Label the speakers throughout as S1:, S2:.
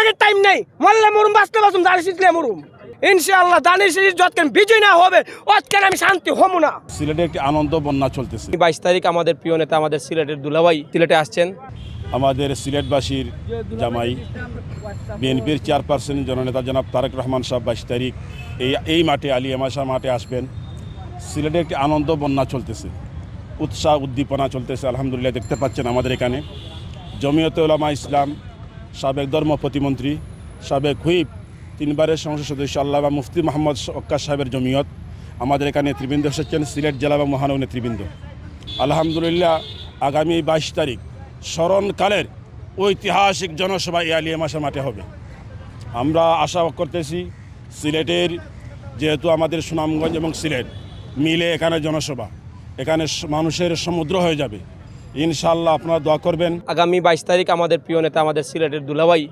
S1: মাঝে টাইম নেই মরলে মরুম বাঁচতে বাঁচুম দাঁড়িয়ে শিখলে মরুম ইনশাআল্লাহ দানিশ যতক্ষণ বিজয় না হবে অতক্ষণ আমি শান্তি হবো না।
S2: সিলেটে একটি আনন্দ বন্যা চলতেছে।
S1: 22 তারিখ আমাদের প্রিয় নেতা আমাদের সিলেটের দুলাভাই সিলেটে আসছেন।
S2: আমাদের সিলেটবাসীর জামাই বিএনপির চেয়ারপারসন জননেতা জনাব তারেক রহমান সাহেব 22 তারিখ এই মাঠে আলী এমাশা মাঠে আসবেন। সিলেটে একটি আনন্দ বন্যা চলতেছে, উৎসাহ উদ্দীপনা চলতেছে। আলহামদুলিল্লাহ দেখতে পাচ্ছেন আমাদের এখানে জমিয়তে উলামা ইসলাম, সাবেক ধর্ম প্রতিমন্ত্রী, সাবেক হুইপ, 3 বারের সংসদ সদস্য আল্লামা মুফতি মোহাম্মদ ওক্কাস সাহেবের জমিয়ত আমাদের এখানে নেতৃবৃন্দ এসেছেন, সিলেট জেলা এবং মহানগর নেতৃবৃন্দ। আলহামদুলিল্লাহ আগামী 22 তারিখ স্মরণকালের ঐতিহাসিক জনসভা এই আলী এমাশা মাঠে হবে। আমরা আশা করতেছি সিলেটের যেহেতু আমাদের সুনামগঞ্জ এবং সিলেট মিলে এখানে জনসভা, এখানে মানুষের সমুদ্র হয়ে যাবে। ইনশাআল্লাহ আপনারা দোয়া করবেন।
S1: আগামী 22 তারিখ আমাদের প্রিয় নেতা আমাদের সিলেটের দুলাভাই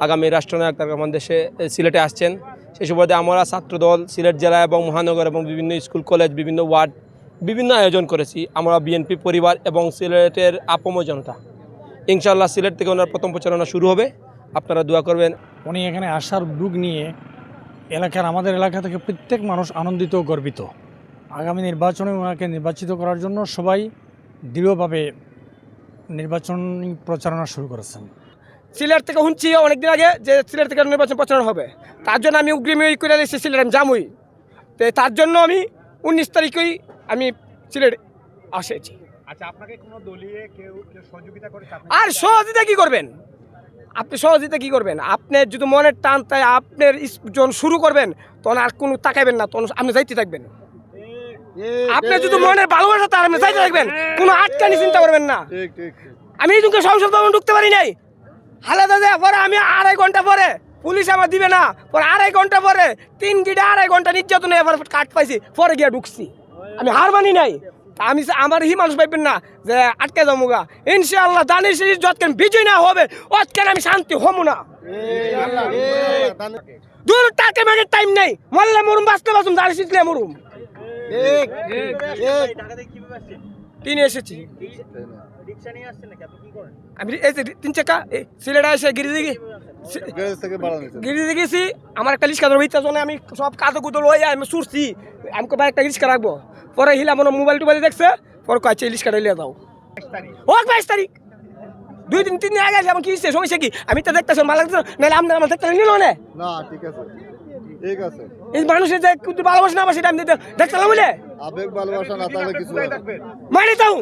S1: আগামী রাষ্ট্রনায়ক তারেক রহমান দেশে সিলেটে আসছেন। সেই সুবাদে আমরা ছাত্রদল সিলেট জেলা এবং মহানগর এবং বিভিন্ন স্কুল কলেজ বিভিন্ন ওয়ার্ড বিভিন্ন আয়োজন করেছি। আমরা বিএনপি পরিবার এবং সিলেটের আপম জনতা ইনশাআল্লাহ সিলেট থেকে ওনার প্রথম প্রচারণা শুরু হবে, আপনারা দোয়া করবেন।
S3: উনি এখানে আসার উদ্যোগ নিয়ে আমাদের এলাকা থেকে প্রত্যেক মানুষ আনন্দিত ও গর্বিত। আগামী নির্বাচনে ওনাকে নির্বাচিত করার জন্য সবাই দৃঢ়ভাবে নির্বাচনী প্রচারণা শুরু করেছেন।
S1: সিলেট থেকে শুনছি অনেকদিন আগে যে সিলেট থেকে নির্বাচন প্রচারণা হবে, তার জন্য আমি উগ্রিম করে এসেছি সিলেট আমি জামুই। তো তার জন্য আমি 19 তারিখেই আমি সিলেট আসেছি।
S4: আচ্ছা, আপনাকে কোনো দলীয় কেউ সহযোগিতা করে?
S1: আর সহযোগিতা কি করবেন আপনি? সহযোগিতা কি করবেন? আপনার যদি মনের টান তাই আপনার যখন শুরু করবেন তখন আর কোনো তাকাইবেন না, তখন আপনি যাইতে থাকবেন। আপনার যদি মনের ভালোবাসা তার আপনি যাইতে থাকবেন, কোনো আটকানি চিন্তা করবেন না। আমি এই সংসদ ভবন ঢুকতে পারি নাই, হালাদা দেয় পরে আমি 2.5 ঘন্টা পরে পুলিশ আমার দিবে না, পরে 2.5 ঘন্টা পরে 3 গিটা 2.5 ঘন্টা নির্যাতনে এবার কাট পাইছি, পরে গিয়ে ঢুকছি। আমি হার মানি নাই, আমি আমার হি মানুষ পাইবেন না যে আটকে যাবো গা। ইনশাআল্লাহ দানিশ যতক্ষণ বিজয় না হবে অতক্ষণ আমি শান্তি হবো না। দূর টাকে মাঝে টাইম নেই মরলে মরুম বাঁচতে বাঁচুম দাঁড়িয়ে শিখলে মরুম। তিনি এসেছি আমি এই যে 3 চাকা সিলেটে এসে গিরিজি গেছি। আমার একটা রিক্সা ধরবো ইচ্ছা জন্য আমি সব কাদো কুদো লই আমি ছুটছি। আমি কবার একটা রিক্সা রাখবো, পরে হিলা মনে মোবাইল টোবাইল দেখছে, পরে কয়েছে রিক্সাটা লিয়ে যাও। ও 22 তারিখ 2-3 দিন আগে আমার কি সমস্যা কি? আমি তো দেখতেছি ভালো লাগছে, নাহলে আপনার আমার দেখতে নিল না।
S5: ঠিক আছে, ঠিক আছে।
S1: এই মানুষের যে ভালোবাসা না সেটা আমি দেখতে বলে
S5: আবেগ ভালোবাসা না থাকলে কিছু
S1: মানে তাও